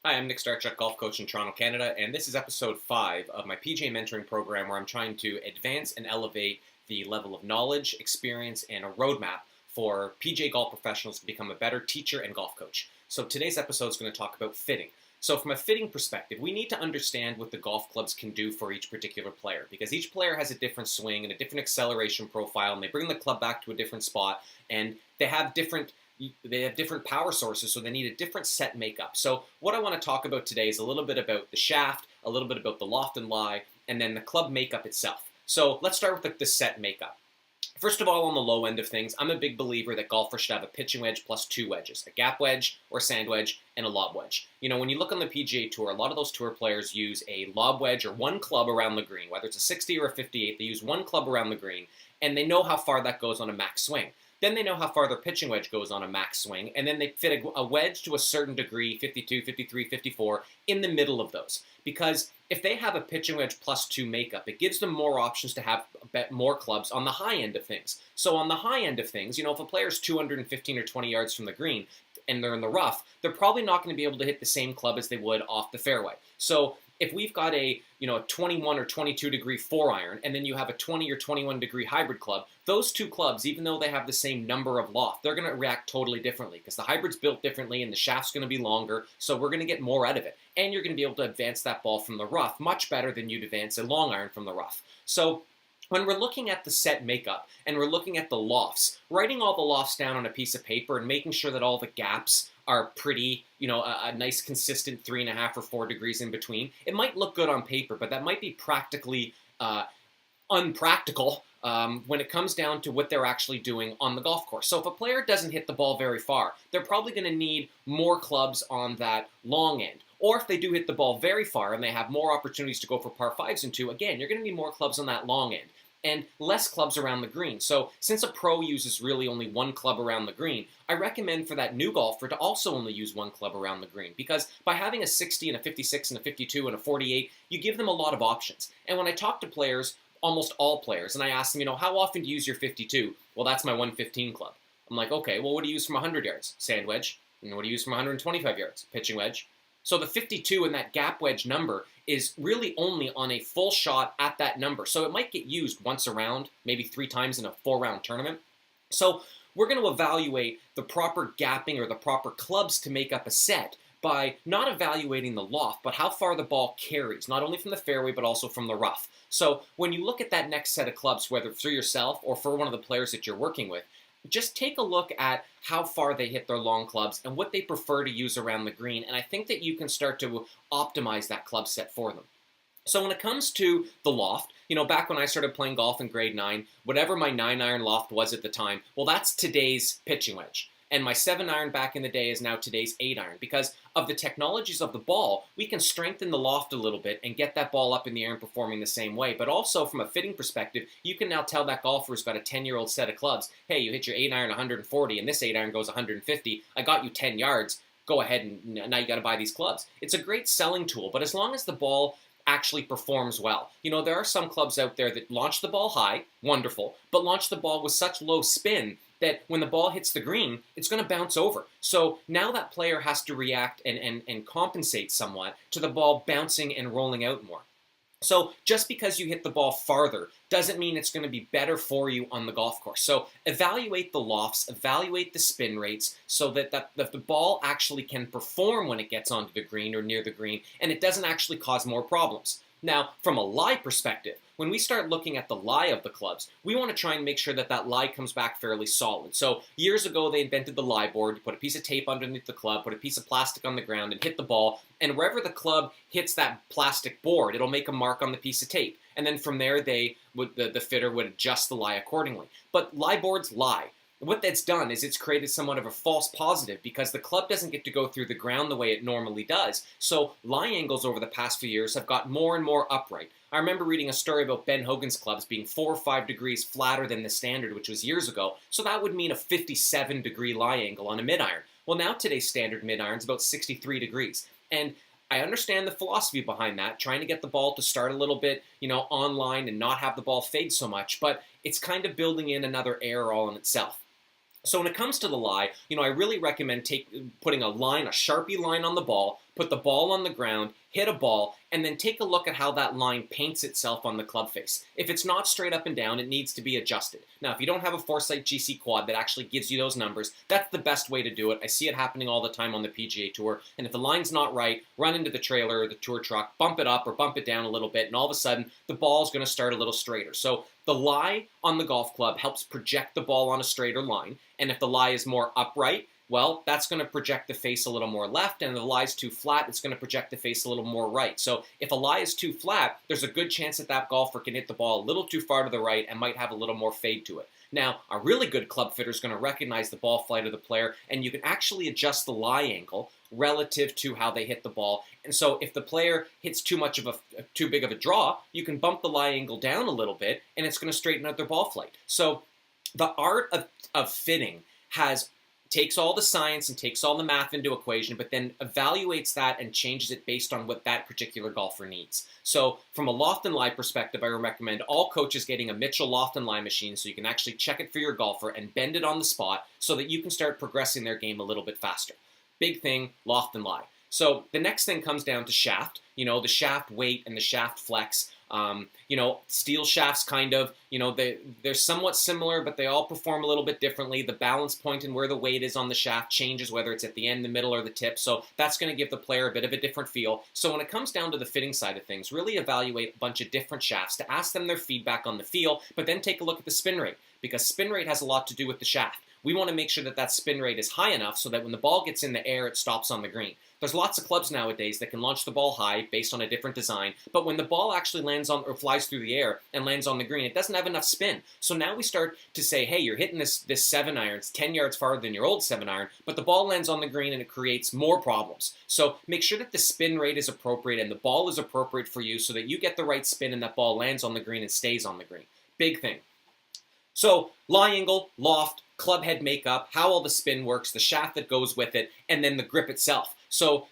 Hi, I'm Nick Starchuk, golf coach in Toronto, Canada, and this is episode 5 of my PGA Mentoring program where I'm trying to advance and elevate the level of knowledge, experience, and a roadmap for PGA golf professionals to become a better teacher and golf coach. So today's episode is going to talk about fitting. So from a fitting perspective, we need to understand what the golf clubs can do for each particular player because each player has a different swing and a different acceleration profile, and they bring the club back to a different spot, and they have different power sources, so they need a different set makeup. So what I want to talk about today is a little bit about the shaft, a little bit about the loft and lie, and then the club makeup itself. So let's start with the set makeup. First of all, on the low end of things, I'm a big believer that golfers should have a pitching wedge plus 2 wedges, a gap wedge or sand wedge and a lob wedge. You know, when you look on the PGA Tour, a lot of those tour players use a lob wedge or one club around the green, whether it's a 60 or a 58, they use one club around the green, and they know how far that goes on a max swing. Then they know how far their pitching wedge goes on a max swing, and then they fit a wedge to a certain degree, 52, 53, 54, in the middle of those. Because if they have a pitching wedge plus 2 makeup, it gives them more options to have more clubs on the high end of things. So on the high end of things, you know, if a player's 215 or 20 yards from the green and they're in the rough, they're probably not going to be able to hit the same club as they would off the fairway. So if we've got a 21 or 22 degree 4-iron, and then you have a 20 or 21 degree hybrid club, those two clubs, even though they have the same number of loft, they're going to react totally differently because the hybrid's built differently and the shaft's going to be longer, so we're going to get more out of it. And you're going to be able to advance that ball from the rough much better than you'd advance a long iron from the rough. So when we're looking at the set makeup and we're looking at the lofts, writing all the lofts down on a piece of paper and making sure that all the gaps are pretty, a nice consistent 3.5 or 4 degrees in between. It might look good on paper, but that might be practically unpractical when it comes down to what they're actually doing on the golf course. So if a player doesn't hit the ball very far, they're probably going to need more clubs on that long end. Or if they do hit the ball very far and they have more opportunities to go for par 5s and 2, again, you're going to need more clubs on that long end and less clubs around the green. So since a pro uses really only one club around the green, I recommend for that new golfer to also only use one club around the green, because by having a 60 and a 56 and a 52 and a 48, you give them a lot of options. And when I talk to players, almost all players, and I ask them, how often do you use your 52? Well, that's my 115 club. I'm like, okay, well, what do you use from 100 yards? Sand wedge. And what do you use from 125 yards? Pitching wedge. So the 52 and that gap wedge number is really only on a full shot at that number. So it might get used once a round, maybe 3 times in a 4-round tournament. So we're going to evaluate the proper gapping or the proper clubs to make up a set by not evaluating the loft, but how far the ball carries, not only from the fairway, but also from the rough. So when you look at that next set of clubs, whether for yourself or for one of the players that you're working with, just take a look at how far they hit their long clubs and what they prefer to use around the green, and I think that you can start to optimize that club set for them. So when it comes to the loft, back when I started playing golf in grade 9, whatever my 9-iron loft was at the time, well, that's today's pitching wedge. And my 7-iron back in the day is now today's 8-iron. Because of the technologies of the ball, we can strengthen the loft a little bit and get that ball up in the air and performing the same way. But also, from a fitting perspective, you can now tell that golfer who's got a 10-year-old set of clubs, hey, you hit your 8-iron 140 and this 8-iron goes 150. I got you 10 yards. Go ahead and now you got to buy these clubs. It's a great selling tool, but as long as the ball actually performs well. There are some clubs out there that launch the ball high, wonderful, but launch the ball with such low spin that when the ball hits the green, it's going to bounce over. So now that player has to react and compensate somewhat to the ball bouncing and rolling out more. So just because you hit the ball farther doesn't mean it's going to be better for you on the golf course. So evaluate the lofts, evaluate the spin rates so that the ball actually can perform when it gets onto the green or near the green, and it doesn't actually cause more problems. Now, from a lie perspective, when we start looking at the lie of the clubs, we want to try and make sure that that lie comes back fairly solid. So years ago, they invented the lie board. You put a piece of tape underneath the club, put a piece of plastic on the ground, and hit the ball. And wherever the club hits that plastic board, it'll make a mark on the piece of tape. And then from there, the fitter would adjust the lie accordingly. But lie boards lie. What that's done is it's created somewhat of a false positive because the club doesn't get to go through the ground the way it normally does. So lie angles over the past few years have got more and more upright. I remember reading a story about Ben Hogan's clubs being 4 or 5 degrees flatter than the standard, which was years ago. So that would mean a 57-degree lie angle on a mid-iron. Well, now today's standard mid-iron is about 63 degrees. And I understand the philosophy behind that, trying to get the ball to start a little bit, online and not have the ball fade so much, but it's kind of building in another error all in itself. So when it comes to the lie, I really recommend putting a line, a Sharpie line on the ball, put the ball on the ground, hit a ball, and then take a look at how that line paints itself on the club face. If it's not straight up and down, it needs to be adjusted. Now, if you don't have a Foresight GCQuad that actually gives you those numbers, that's the best way to do it. I see it happening all the time on the PGA Tour, and if the line's not right, run into the trailer or the tour truck, bump it up or bump it down a little bit, and all of a sudden, the ball's going to start a little straighter. So the lie on the golf club helps project the ball on a straighter line, and if the lie is more upright, well, that's going to project the face a little more left, and if the lie is too flat, it's going to project the face a little more right. So if a lie is too flat, there's a good chance that that golfer can hit the ball a little too far to the right and might have a little more fade to it. Now, a really good club fitter is going to recognize the ball flight of the player, and you can actually adjust the lie angle relative to how they hit the ball. And so if the player hits too big of a draw, you can bump the lie angle down a little bit, and it's going to straighten out their ball flight. So the art of fitting takes all the science and takes all the math into equation, but then evaluates that and changes it based on what that particular golfer needs. So from a loft and lie perspective, I recommend all coaches getting a Mitchell loft and lie machine so you can actually check it for your golfer and bend it on the spot so that you can start progressing their game a little bit faster. Big thing, loft and lie. So the next thing comes down to shaft, the shaft weight and the shaft flex. Steel shafts they're somewhat similar, but they all perform a little bit differently. The balance point and where the weight is on the shaft changes, whether it's at the end, the middle, or the tip. So that's going to give the player a bit of a different feel. So when it comes down to the fitting side of things, really evaluate a bunch of different shafts to ask them their feedback on the feel, but then take a look at the spin rate, because spin rate has a lot to do with the shaft. We want to make sure that that spin rate is high enough so that when the ball gets in the air, it stops on the green. There's lots of clubs nowadays that can launch the ball high based on a different design, but when the ball actually lands on or flies through the air and lands on the green, it doesn't have enough spin. So now we start to say, hey, you're hitting this 7-iron, it's 10 yards farther than your old 7-iron, but the ball lands on the green and it creates more problems. So make sure that the spin rate is appropriate and the ball is appropriate for you so that you get the right spin and that ball lands on the green and stays on the green. Big thing. So lie angle, loft, club head makeup, how all the spin works, the shaft that goes with it, and then the grip itself. So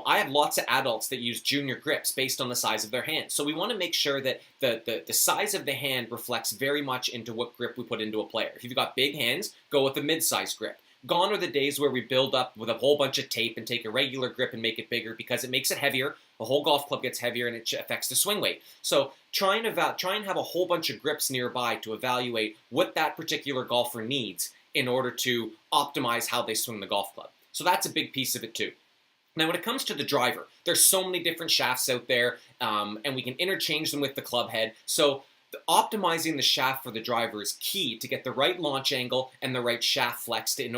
I have lots of adults that use junior grips based on the size of their hand. So we want to make sure that the size of the hand reflects very much into what grip we put into a player. If you've got big hands, go with a mid-size grip. Gone are the days where we build up with a whole bunch of tape and take a regular grip and make it bigger because it makes it heavier. The whole golf club gets heavier and it affects the swing weight. So try and have a whole bunch of grips nearby to evaluate what that particular golfer needs in order to optimize how they swing the golf club. So that's a big piece of it too. Now, when it comes to the driver, there's so many different shafts out there, and we can interchange them with the club head. So optimizing the shaft for the driver is key to get the right launch angle and the right shaft flex the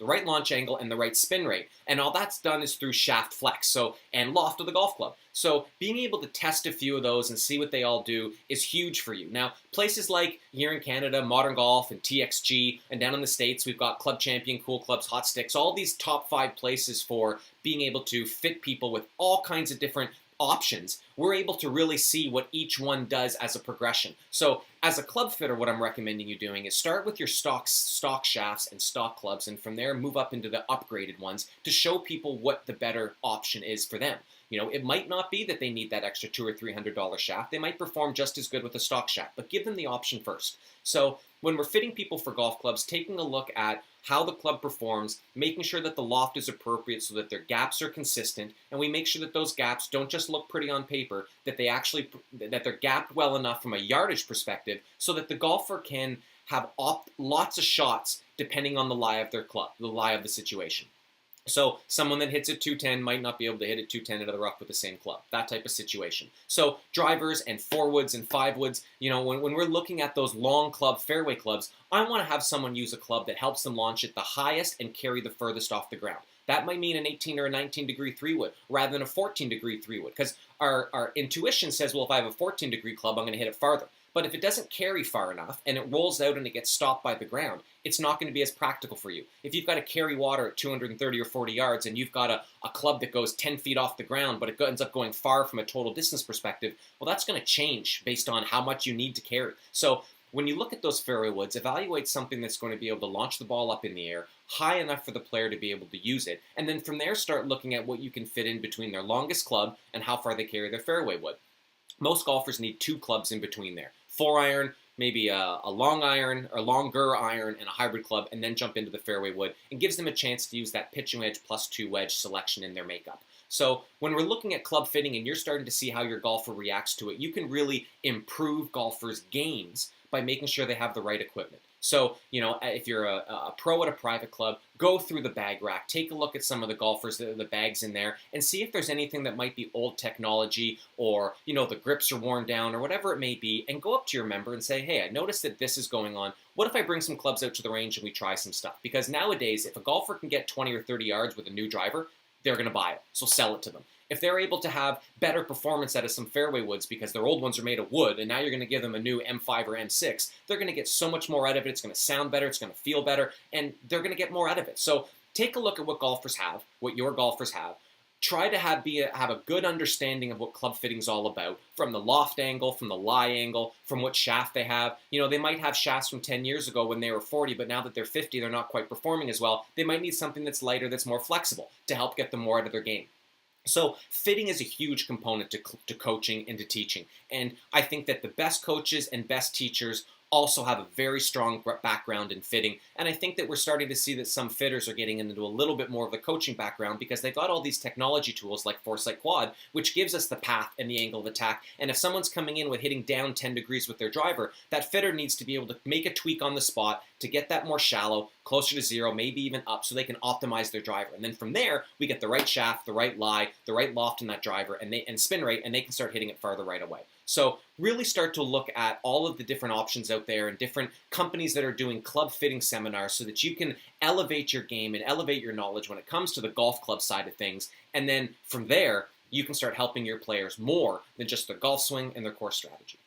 right launch angle and the right spin rate. And all that's done is through shaft flex and loft of the golf club. So being able to test a few of those and see what they all do is huge for you. Now, places like here in Canada, Modern Golf and TXG, and down in the States, we've got Club Champion, Cool Clubs, Hot Sticks, all these top 5 places for being able to fit people with all kinds of different options. We're able to really see what each one does as a progression. So as a club fitter, what I'm recommending you doing is start with your stock shafts and stock clubs, and from there move up into the upgraded ones to show people what the better option is for them. It might not be that they need that extra $200 or $300 shaft. They might perform just as good with a stock shaft, but give them the option first. So when we're fitting people for golf clubs, taking a look at how the club performs, making sure that the loft is appropriate so that their gaps are consistent, and we make sure that those gaps don't just look pretty on paper, that they're gapped well enough from a yardage perspective so that the golfer can have lots of shots depending on the lie of their club, the lie of the situation. So someone that hits at 210 might not be able to hit at 210 into the rough with the same club, that type of situation. So drivers and 4-woods and 5-woods, when we're looking at those long club, fairway clubs, I want to have someone use a club that helps them launch it the highest and carry the furthest off the ground. That might mean an 18 or a 19-degree 3-wood rather than a 14-degree 3-wood, because our intuition says, well, if I have a 14-degree club, I'm going to hit it farther. But if it doesn't carry far enough and it rolls out and it gets stopped by the ground, it's not going to be as practical for you. If you've got to carry water at 230 or 40 yards and you've got a club that goes 10 feet off the ground, but it ends up going far from a total distance perspective, well, that's going to change based on how much you need to carry. So when you look at those fairway woods, evaluate something that's going to be able to launch the ball up in the air, high enough for the player to be able to use it, and then from there start looking at what you can fit in between their longest club and how far they carry their fairway wood. Most golfers need 2 clubs in between there. 4-iron, maybe a long iron or longer iron and a hybrid club, and then jump into the fairway wood, and gives them a chance to use that pitching wedge plus 2 wedge selection in their makeup. So when we're looking at club fitting and you're starting to see how your golfer reacts to it, you can really improve golfers' games by making sure they have the right equipment. So, if you're a pro at a private club, go through the bag rack, take a look at some of the golfers, the bags in there, and see if there's anything that might be old technology or, the grips are worn down or whatever it may be, and go up to your member and say, hey, I noticed that this is going on. What if I bring some clubs out to the range and we try some stuff? Because nowadays, if a golfer can get 20 or 30 yards with a new driver, they're going to buy it. So sell it to them. If they're able to have better performance out of some fairway woods because their old ones are made of wood and now you're going to give them a new M5 or M6, they're going to get so much more out of it. It's going to sound better. It's going to feel better. And they're going to get more out of it. So take a look at what golfers have, what your golfers have. Try to have a good understanding of what club fitting is all about, from the loft angle, from the lie angle, from what shaft they have. They might have shafts from 10 years ago when they were 40, but now that they're 50, they're not quite performing as well. They might need something that's lighter, that's more flexible to help get them more out of their game. So fitting is a huge component to coaching and to teaching. And I think that the best coaches and best teachers also have a very strong background in fitting. And I think that we're starting to see that some fitters are getting into a little bit more of the coaching background because they've got all these technology tools like Foresight GCQuad, which gives us the path and the angle of attack. And if someone's coming in with hitting down 10 degrees with their driver, that fitter needs to be able to make a tweak on the spot to get that more shallow, closer to zero, maybe even up, so they can optimize their driver. And then from there, we get the right shaft, the right lie, the right loft in that driver, and spin rate, and they can start hitting it farther right away. So really start to look at all of the different options out there and different companies that are doing club fitting seminars so that you can elevate your game and elevate your knowledge when it comes to the golf club side of things. And then from there, you can start helping your players more than just their golf swing and their core strategy.